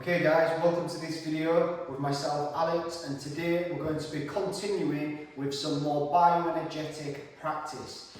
Okay guys, welcome to this video with myself Alex, and today we're going to be continuing with some more bioenergetic practice.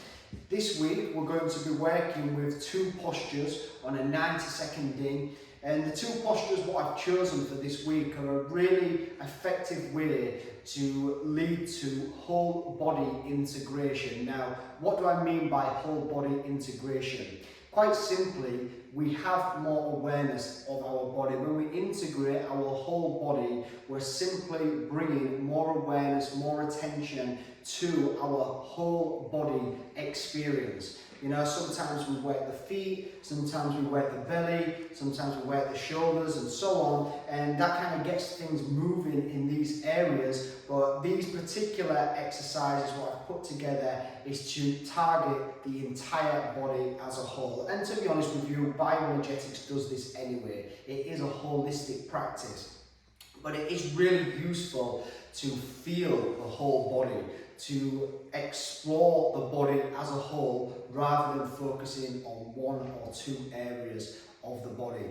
This week we're going to be working with two postures on a 90-second ding, and the two postures what I've chosen for this week are a really effective way to lead to whole body integration. Now, what do I mean by whole body integration? Quite simply, we have more awareness of our body. When we integrate our whole body, we're simply bringing more awareness, more attention to our whole body experience. You know, sometimes we work the feet, sometimes we work the belly, sometimes we work the shoulders and so on, and that kind of gets things moving in these areas. But these particular exercises, what I've put together, is to target the entire body as a whole. And to be honest with you, bioenergetics does this anyway. It is a holistic practice, but it is really useful to feel the whole body, to explore the body as a whole rather than focusing on one or two areas of the body.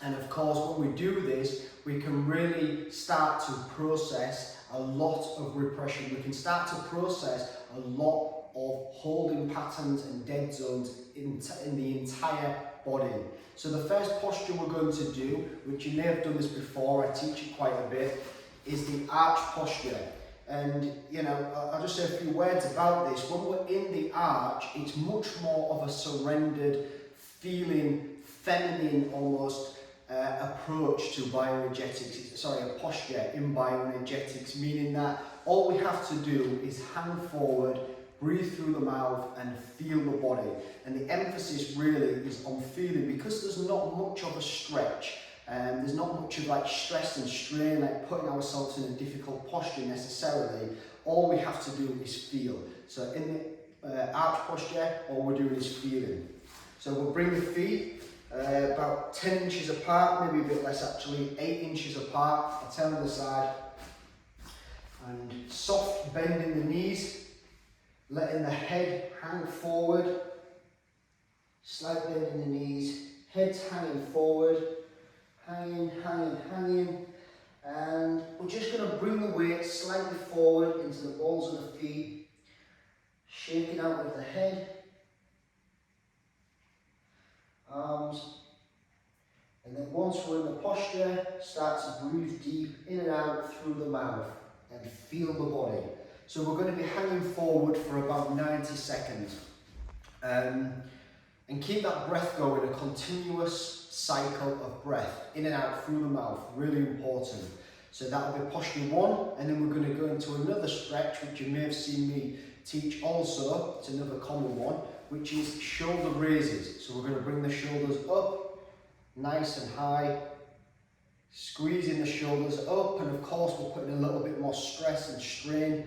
And of course, when we do this, we can really start to process a lot of repression. We can start to process a lot of holding patterns and dead zones in the entire body. So the first posture we're going to do, which you may have done this before, I teach it quite a bit, is the arch posture. And you know, I'll just say a few words about this. When we're in the arch, it's much more of a surrendered, feeling, feminine almost approach to bioenergetics. Sorry, a posture in bioenergetics, meaning that all we have to do is hang forward, breathe through the mouth and feel the body. And the emphasis really is on feeling, because there's not much of a stretch. There's not much of like stress and strain, like putting ourselves in a difficult posture necessarily. All we have to do is feel. So in the arch posture, all we're doing is feeling. So we'll bring the feet about 10 inches apart, maybe a bit less actually, 8 inches apart. I'll turn on the side. And soft bend in the knees, letting the head hang forward. Slight bend in the knees, head's hanging forward. Hanging, hanging, hanging, and we're just going to bring the weight slightly forward into the balls of the feet, shaking out with the head, arms, and then once we're in the posture, start to breathe deep in and out through the mouth and feel the body. So we're going to be hanging forward for about 90 seconds. And keep that breath going, a continuous cycle of breath in and out through the mouth, really important. So that will be posture one, and then we're going to go into another stretch, which you may have seen me teach also. It's another common one, which is shoulder raises. So we're going to bring the shoulders up, nice and high, squeezing the shoulders up, and of course we're putting a little bit more stress and strain,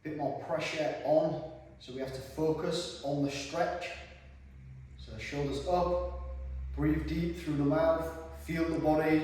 a bit more pressure on, so we have to focus on the stretch. So shoulders up, breathe deep through the mouth, feel the body.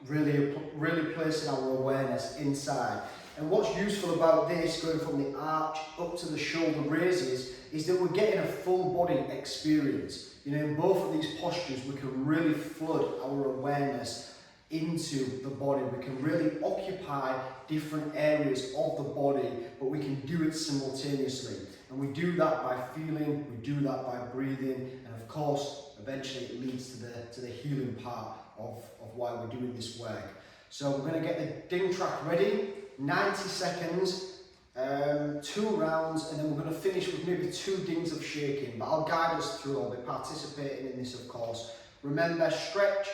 Really placing our awareness inside. And what's useful about this, going from the arch up to the shoulder raises, is that we're getting a full body experience. You know, in both of these postures, we can really flood our awareness into the body. We can really occupy different areas of the body, but we can do it simultaneously. And we do that by feeling, we do that by breathing, and of course, eventually it leads to the healing part of why we're doing this work. So we're going to get the ding track ready, 90 seconds, 2 rounds, and then we're going to finish with maybe 2 dings of shaking, but I'll guide us through. I'll be participating in this, of course. Remember, stretch,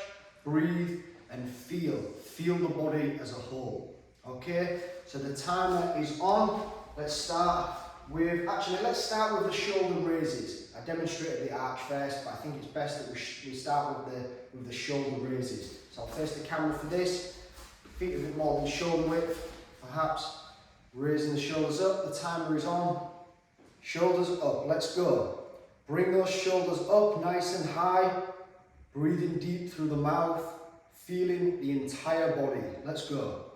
breathe, and feel the body as a whole. Okay, so the timer is on. Let's start with the shoulder raises. I demonstrated the arch first, but I think it's best that we start with the shoulder raises. So I'll face the camera for this. Feet a bit more than shoulder width, perhaps. Raising the shoulders up. The timer is on. Shoulders up. Let's go. Bring those shoulders up nice and high. Breathing deep through the mouth. Feeling the entire body. Let's go.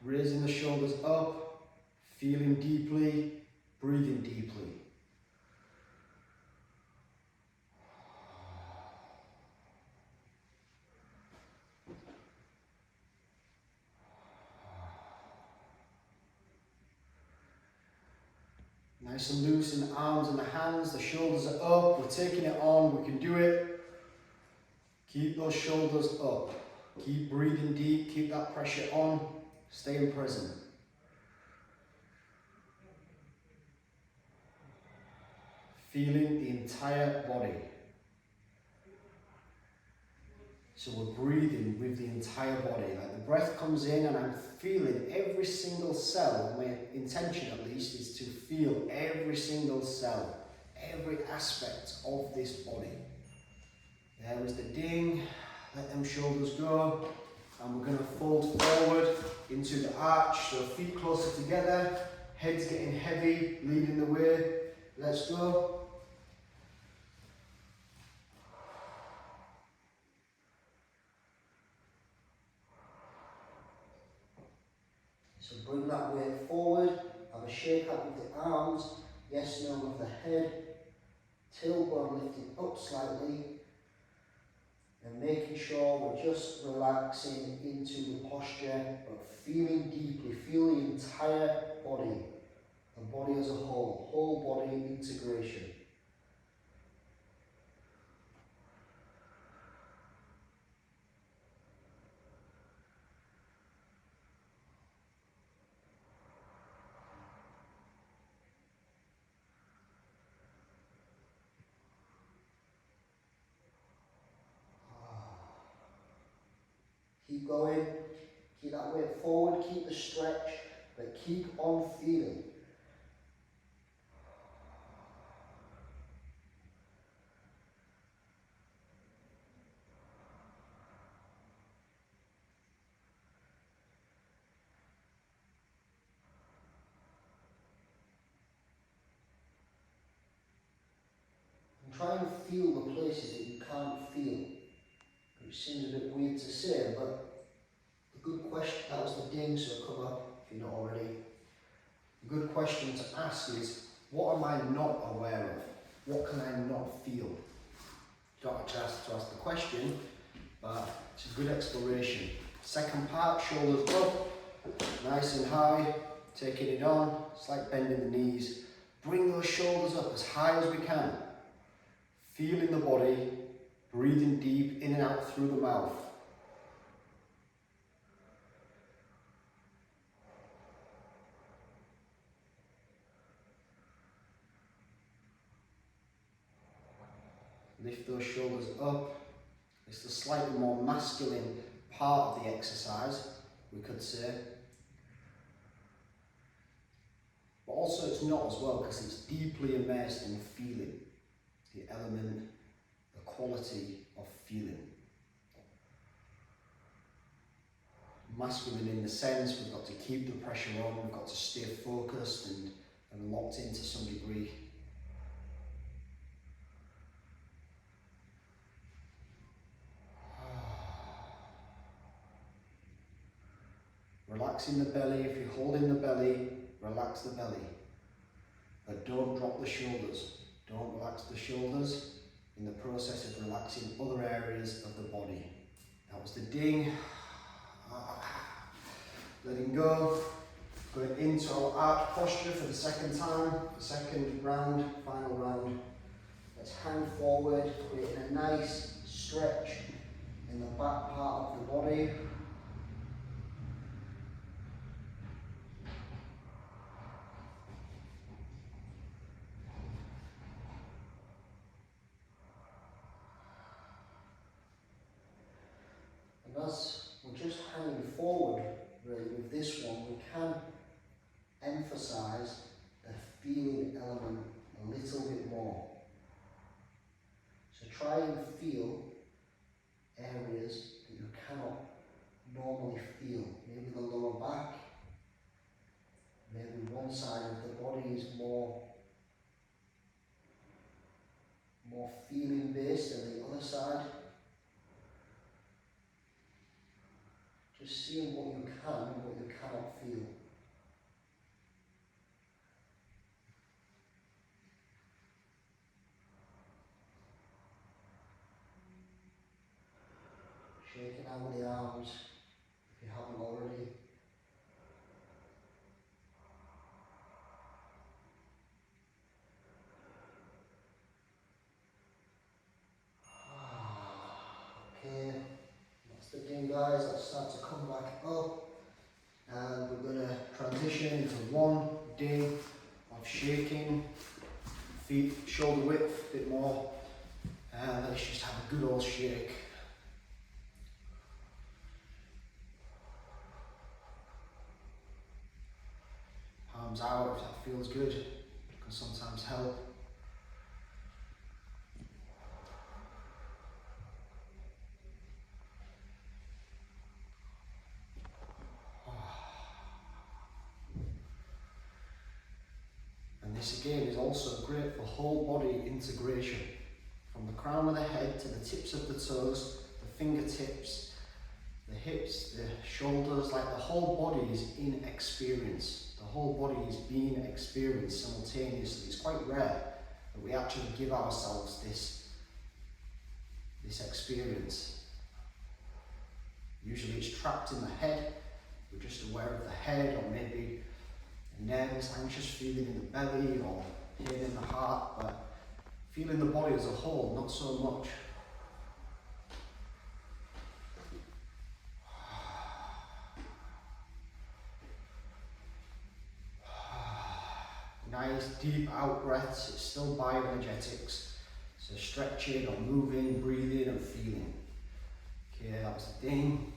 Raising the shoulders up, feeling deeply, breathing deeply. Nice and loose in the arms and the hands, the shoulders are up, we're taking it on, we can do it. Keep those shoulders up, keep breathing deep, keep that pressure on, staying present. Feeling the entire body. So we're breathing with the entire body. Like the breath comes in and I'm feeling every single cell. My intention at least is to feel every single cell, every aspect of this body. There is the ding, let them shoulders go. And we're going to fold forward into the arch, so feet closer together, head's getting heavy, leading the way. Let's go. So bring that weight forward, have a shake up with the arms, yes, no with the head, tailbone lifting up slightly, and making sure we're just relaxing into the posture, but feeling deeply, feel the entire body as a whole body integration. Keep going, keep that weight forward, keep the stretch, but keep on feeling. And try and feel the places that you can't feel, which seems a bit weird to say, but a good question, that was the ding, so come up if you're not already. A good question to ask is, what am I not aware of? What can I not feel? You don't have to ask the question, but it's a good exploration. Second part, shoulders up, nice and high, taking it on, slight bend in the knees. Bring those shoulders up as high as we can. Feeling the body, breathing deep in and out through the mouth. Lift those shoulders up. It's the slightly more masculine part of the exercise, we could say. But also it's not as well, because it's deeply immersed in feeling. The element, the quality of feeling. Masculine in the sense, we've got to keep the pressure on, we've got to stay focused and locked in to some degree. Relaxing the belly, if you're holding the belly, relax the belly. But don't drop the shoulders. Don't relax the shoulders in the process of relaxing other areas of the body. That was the ding. Letting go. Going into our arch posture for the second time, the second round, final round. Let's hang forward, creating a nice stretch in the back part of the body. And as we're just hanging forward, really, with this one, we can emphasize the feeling element a little bit more. So try and feel areas that you cannot normally feel. Maybe the lower back, maybe one side of the body is more feeling based than the other side. Just seeing what you can and what you cannot feel. Shaking out with the arms if you haven't already. Okay, that's the thing guys, let's start to come back up and we're going to transition into 1 day of shaking, feet shoulder width, a bit more, and let's just have a good old shake. Palms out if that feels good, can sometimes help. And this again is also great for whole body integration. From the crown of the head to the tips of the toes, the fingertips, the hips, the shoulders, like the whole body is in experience. The whole body is being experienced simultaneously. It's quite rare that we actually give ourselves this experience. Usually it's trapped in the head. We're just aware of the head, or maybe a nervous, anxious feeling in the belly, or pain in the heart, but feeling the body as a whole, not so much. Nice deep out breaths, it's still bioenergetics. So stretching or moving, breathing and feeling. Okay, that was the thing.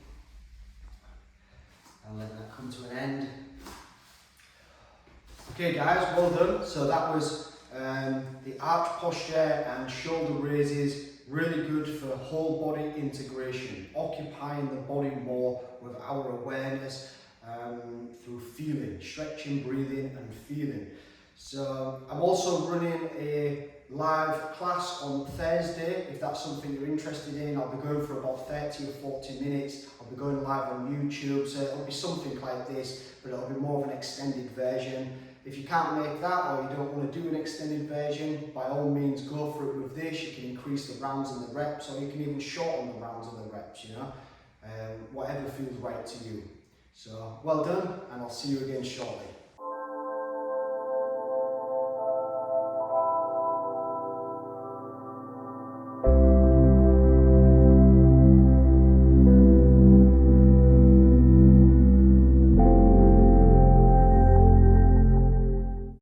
And let that come to an end. Okay guys, well done. So that was the arch posture and shoulder raises, really good for whole body integration, occupying the body more with our awareness through feeling, stretching, breathing and feeling. So I'm also running a live class on Thursday, if that's something you're interested in. I'll be going for about 30 or 40 minutes. I'll be going live on YouTube, so it'll be something like this, but it'll be more of an extended version. If you can't make that, or you don't want to do an extended version, by all means go for it with this. You can increase the rounds and the reps, or you can even shorten the rounds and the reps, you know, whatever feels right to you. So well done, and I'll see you again shortly.